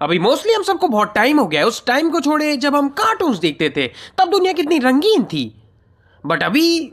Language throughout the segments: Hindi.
अभी मोस्टली हम सबको बहुत टाइम हो गया है उस टाइम को छोड़े जब हम कार्टून्स देखते थे, तब दुनिया कितनी रंगीन थी। बट अभी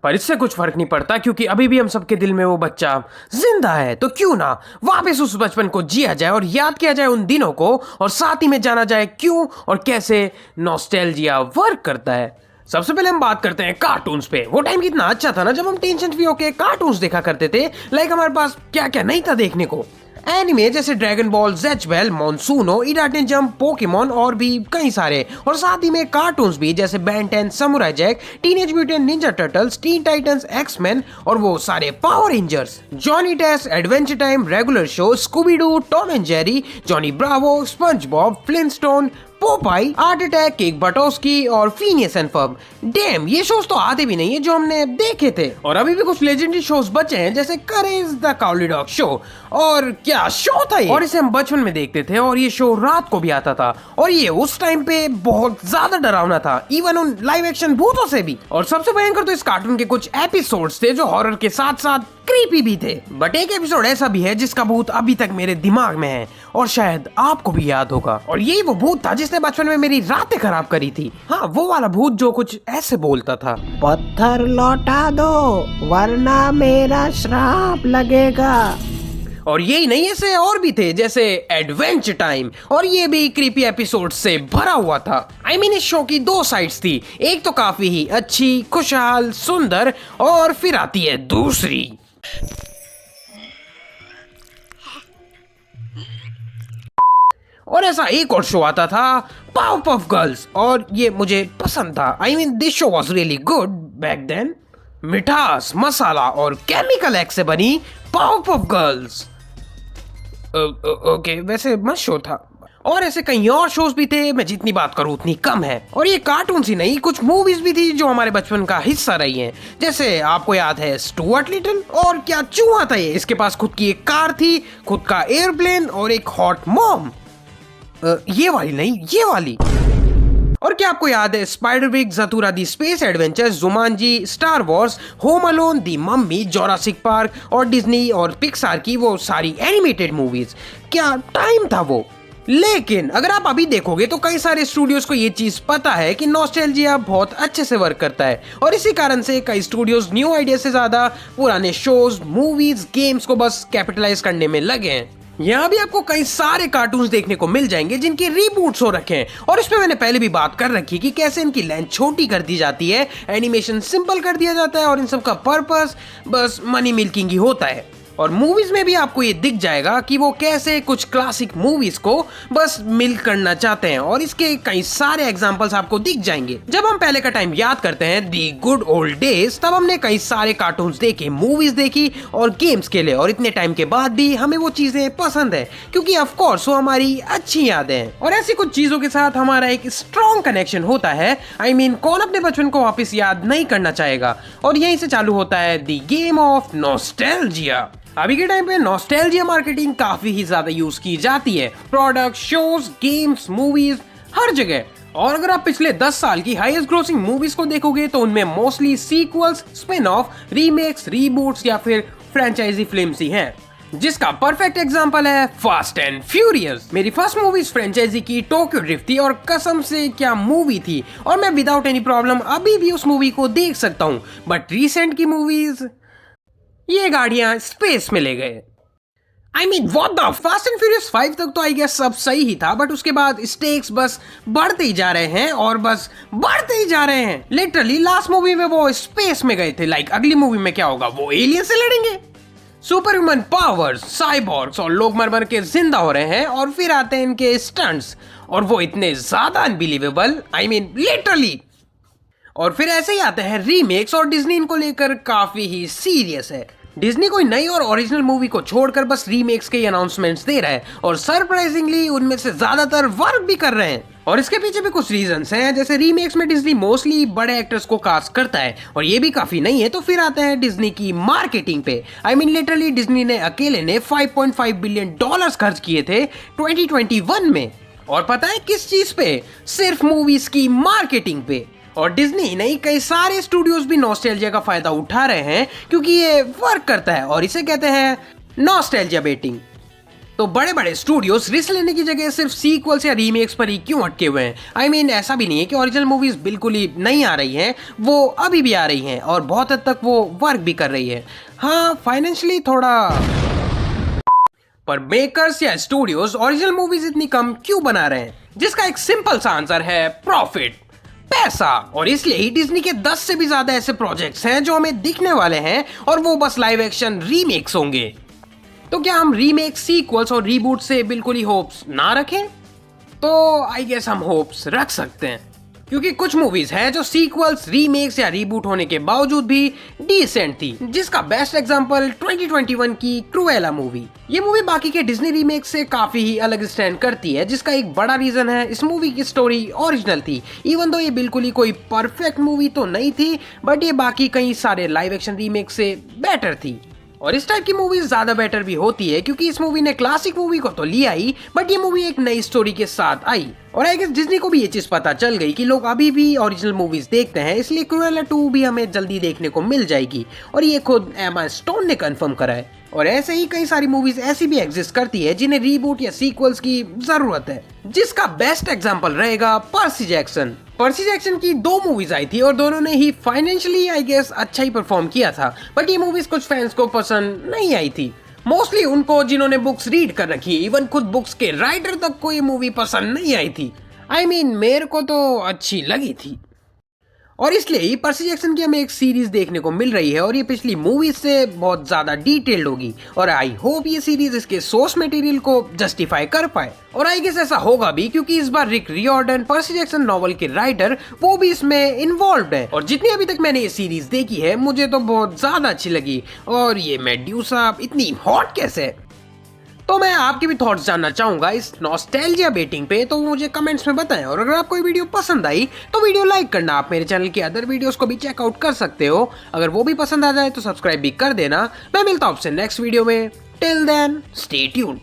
पर इससे कुछ फर्क नहीं पड़ता, क्योंकि अभी भी हम सबके दिल में वो बच्चा जिंदा है। तो क्यों ना वापस उस बचपन को जिया जाए और याद किया जाए उन दिनों को, और साथ ही में जाना जाए क्यों और कैसे नॉस्टैल्जिया वर्क करता है। सबसे पहले हम बात करते हैं कार्टून्स पे। वो टाइम कितना अच्छा था ना, जब हम टेंशन फ्री होके कार्टून्स देखा करते थे। लाइक हमारे पास क्या क्या नहीं था देखने को। एनिमे जैसे ड्रैगन बॉल, ज़ेचबेल, मॉनसूनो, इडाटेन जंप, पोकेमॉन और भी कई सारे। और साथ ही में कार्टून्स भी जैसे Ben 10, samurai Jack, teenage mutant ninja turtles, teen titans, X Men और वो सारे power rangers, Johnny test, adventure time, regular show, Scooby doo, Tom and Jerry, Johnny Bravo, sponge bob, Flintstone, Popeye, art attack, kick Buttowski और फीनियस एंड फर्ब। डैम, ये शोज तो आते भी नहीं है जो हमने देखे थे। और अभी भी कुछ लेजेंडरी शोज बचे हैं जैसे करेज द काउली डॉग शो। और क्या शो था ये, और इसे हम बचपन में देखते थे और ये शो रात को भी आता था। और ये उस टाइम पे बहुत ज्यादा डरावना था, इवन उन लाइव एक्शन भूतों से भी। और सबसे भयंकर तो इस कार्टून के कुछ एपिसोड्स थे जो हॉरर के साथ साथ क्रीपी भी थे। बट एक एपिसोड ऐसा भी है जिसका भूत अभी तक मेरे दिमाग में है और शायद आपको भी याद होगा। और यही वो भूत था जिसने बचपन में मेरी रातें खराब करी थी। हाँ, वो वाला भूत जो कुछ ऐसे बोलता था, पत्थर लौटा दो वरना मेरा श्राप लगेगा। और यही नहीं, ऐसे और भी थे जैसे एडवेंचर टाइम। और ये भी क्रीपी एपिसोड से भरा हुआ था। I mean, इस शो की दो साइड्स थी, एक तो काफी ही अच्छी, खुशहाल, सुंदर, और फिर आती है दूसरी। और ऐसा एक और शो आता था, पावरपफ गर्ल्स, और ये मुझे पसंद था। I mean, this show was really good back then। मिठास, मसाला और केमिकल एग से बनी पावरपफ गर्ल्स। ओके, वैसे मस्त शो था। और ऐसे कई और शोज भी थे, मैं जितनी बात करूं उतनी कम है। और ये कार्टून ही नहीं, कुछ मूवीज भी थी जो हमारे बचपन का हिस्सा रही हैं। जैसे आपको याद है स्टुअर्ट लिटिल, और क्या चूहा था ये, इसके पास खुद की एक कार थी, खुद का एयरप्लेन और एक हॉट मॉम। ये वाली नहीं, ये वाली। और क्या आपको याद है Spiderwick, Zathura the space adventure, Jumanji, star wars, home alone, the mummy, Jurassic park और डिज्नी और पिक्सार की वो सारी एनिमेटेड मूवीज। क्या टाइम था वो। लेकिन अगर आप अभी देखोगे तो कई सारे स्टूडियोज को ये चीज पता है कि नॉस्टैल्जिया बहुत अच्छे से वर्क करता है, और इसी कारण से कई स्टूडियोज न्यू आइडिया से ज्यादा पुराने शोज, मूवीज, गेम्स को बस कैपिटलाइज करने में लगे हैं। यहाँ भी आपको कई सारे कार्टून्स देखने को मिल जाएंगे जिनके रीबूट्स हो रखे हैं, और इसमें मैंने पहले भी बात कर रखी कि कैसे इनकी लेंथ छोटी कर दी जाती है, एनिमेशन सिंपल कर दिया जाता है, और इन सब का पर्पस बस मनी मिल्किंग ही होता है। और मूवीज में भी आपको ये दिख जाएगा कि वो कैसे कुछ क्लासिक मूवीज को बस मिल्क करना चाहते हैं, और इसके कई सारे एग्जांपल्स आपको दिख जाएंगे। जब हम पहले का टाइम याद करते हैं, दी गुड ओल्ड डेज, तब हमने कई सारे कार्टून्स देखे, मूवीज देखी और गेम्स खेले, और इतने टाइम के बाद भी हमें वो चीजें पसंद है, क्योंकि ऑफ कोर्स वो हमारी अच्छी यादें हैं। और ऐसी कुछ चीजों के साथ हमारा एक स्ट्रॉन्ग कनेक्शन होता है। I mean, कौन अपने बचपन को वापस याद नहीं करना चाहेगा। और यहीं से चालू होता है दी गेम ऑफ नॉस्टैल्जिया। अभी के टाइम पे नॉस्टैल्जिया मार्केटिंग काफी ही ज्यादा यूज की जाती है, प्रोडक्ट, शोज, गेम्स, मूवीज, हर जगह। और अगर आप पिछले 10 साल की हाईएस्ट ग्रोसिंग मूवीज को देखोगे तो उनमें mostly sequels, spin off, remakes, reboots या फिर फ्रेंचाइजी फिल्म्स ही हैं। जिसका परफेक्ट एग्जांपल है फास्ट एंड फ्यूरियस। मेरी फर्स्ट मूवी इस फ्रेंचाइजी की टोक्यो ड्रिफ्ट थी, और कसम से क्या मूवी थी, और मैं विदाउट एनी प्रॉब्लम अभी भी उस मूवी को देख सकता हूँ। बट रिसेंट की मूवीज, ये गाड़ियां स्पेस में ले गए। I mean, what the? Fast and furious 5 तक तो आई गेस सब सही ही था, बट उसके बाद स्टेक्स बस बढ़ते ही जा रहे हैं और बस बढ़ते ही जा रहे हैं। लिटरली लास्ट मूवी में वो स्पेस में गए थे, लाइक अगली मूवी में क्या होगा, वो एलियन से लड़ेंगे। सुपर ह्यूमन पावर्स, साइबॉर्ग्स और लोग मर मर के जिंदा हो रहे हैं, और फिर आते हैं इनके स्टंट्स, और वो इतने ज्यादा अनबिलीवेबल, I mean, लिटरली। और फिर ऐसे ही आते हैं रीमेक्स, और डिज्नी इनको लेकर काफी ही सीरियस है। डिज्नी कोई नई और ओरिजिनल मूवी को छोड़कर बस रीमेक्स के अनाउंसमेंट्स दे रहा है, और सरप्राइजिंगली उनमें से ज्यादातर वर्क भी कर रहे हैं। और इसके पीछे भी कुछ रीजंस हैं, जैसे रीमेक्स में डिज्नी मोस्टली बड़े एक्टर्स को कास्ट करता है, और ये भी काफी नहीं है। तो फिर आते हैं डिज्नी की मार्केटिंग पे। I mean, लिटरली डिज्नी ने अकेले ने $5.5 बिलियन खर्च किए थे 2021 में, और पता है किस चीज पे? सिर्फ मूवीज की मार्केटिंग पे। और डिज्नी नहीं, कई सारे स्टूडियोज भी नॉस्टैल्जिया का फायदा उठा रहे हैं, क्योंकि ये वर्क करता है, और इसे कहते हैं नॉस्टैल्जिया बेटिंग। तो बड़े बड़े स्टूडियोज रिस्क लेने की जगह सिर्फ सीक्वल्स या रीमेक्स पर ही क्यों अटके हुए हैं? I mean, ऐसा भी नहीं है कि ओरिजिनल मूवीज बिल्कुल ही नहीं आ रही हैं, वो अभी भी आ रही हैं और बहुत हद तक वो वर्क भी कर रही है। हाँ, फाइनेंशियली थोड़ा, पर मेकर्स या स्टूडियोज ओरिजिनल मूवीज इतनी कम क्यों बना रहे हैं? जिसका एक सिंपल सा आंसर है प्रॉफिट, पैसा। और इसलिए ही डिज्नी के 10 से भी ज्यादा ऐसे प्रोजेक्ट्स हैं जो हमें दिखने वाले हैं और वो बस लाइव एक्शन रीमेक्स होंगे। तो क्या हम रीमेक, सीक्वल्स और रीबूट से बिल्कुल ही होप्स ना रखें? तो आई गेस हम होप्स रख सकते हैं, क्योंकि कुछ मूवीज हैं जो सीक्वल्स, रीमेक्स या रीबूट होने के बावजूद भी डिसेंट थी, जिसका बेस्ट एग्जांपल 2021 की क्रूएला मूवी। ये मूवी बाकी के डिज्नी रीमेक से काफी ही अलग स्टैंड करती है, जिसका एक बड़ा रीजन है इस मूवी की स्टोरी ओरिजिनल थी। इवन दो ये बिल्कुल ही कोई परफेक्ट मूवी तो नहीं थी, बट ये बाकी कई सारे लाइव एक्शन रीमेक से बेटर थी। और इस टाइप की मूवीज ज्यादा बेटर भी होती है, क्योंकि इस मूवी ने क्लासिक मूवी को तो लिया ही, बट ये मूवी एक नई स्टोरी के साथ आई। और आई गेस डिज्नी को भी ये चीज पता चल गई कि लोग अभी भी ओरिजिनल मूवीज देखते हैं, इसलिए क्रूएला 2 भी हमें जल्दी देखने को मिल जाएगी। और ये खुद एमा स्टोन ने कंफर्म करा है। और ऐसे ही कई सारी मूवीज ऐसी भी एग्जिस्ट करती है जिन्हें रीबूट या सीक्वल्स की जरूरत है, जिसका बेस्ट एग्जांपल रहेगा पर्सी जैक्सन। पर्सी जैक्सन की 2 मूवीज आई थी और दोनों ने ही फाइनेंशियली आई गेस अच्छा ही परफॉर्म किया था, बट ये मूवीज कुछ फैंस को पसंद नहीं आई थी। मोस्टली उनको जिन्होंने बुक्स रीड कर रखी, इवन खुद बुक्स के राइटर तक को ये मूवी पसंद नहीं आई थी। I mean, मेरे को तो अच्छी लगी थी। और इसलिए ही पर्सी जैक्सन की हमें एक सीरीज देखने को मिल रही है और ये पिछली मूवीज से बहुत ज्यादा डिटेल्ड होगी। और आई होप ये सीरीज इसके सोर्स मटेरियल को जस्टिफाई कर पाए। और आई गेस ऐसा होगा भी, क्योंकि इस बार रिक रियॉर्डन, पर्सी जैक्सन नॉवल के राइटर, वो भी इसमें इन्वॉल्व है। और जितनी अभी तक मैंने ये सीरीज देखी है, मुझे तो बहुत ज्यादा अच्छी लगी। और ये मेड्यूसा इतनी हॉट कैसे है? तो मैं आपके भी थॉट्स जानना चाहूंगा इस नॉस्टैल्जिया बेटिंग पे, तो मुझे कमेंट्स में बताएं। और अगर आपको ये वीडियो पसंद आई तो वीडियो लाइक करना। आप मेरे चैनल के अदर वीडियोस को भी चेकआउट कर सकते हो, अगर वो भी पसंद आ जाए तो सब्सक्राइब भी कर देना। मैं मिलता हूं आपसे नेक्स्ट वीडियो में। Till then stay tuned.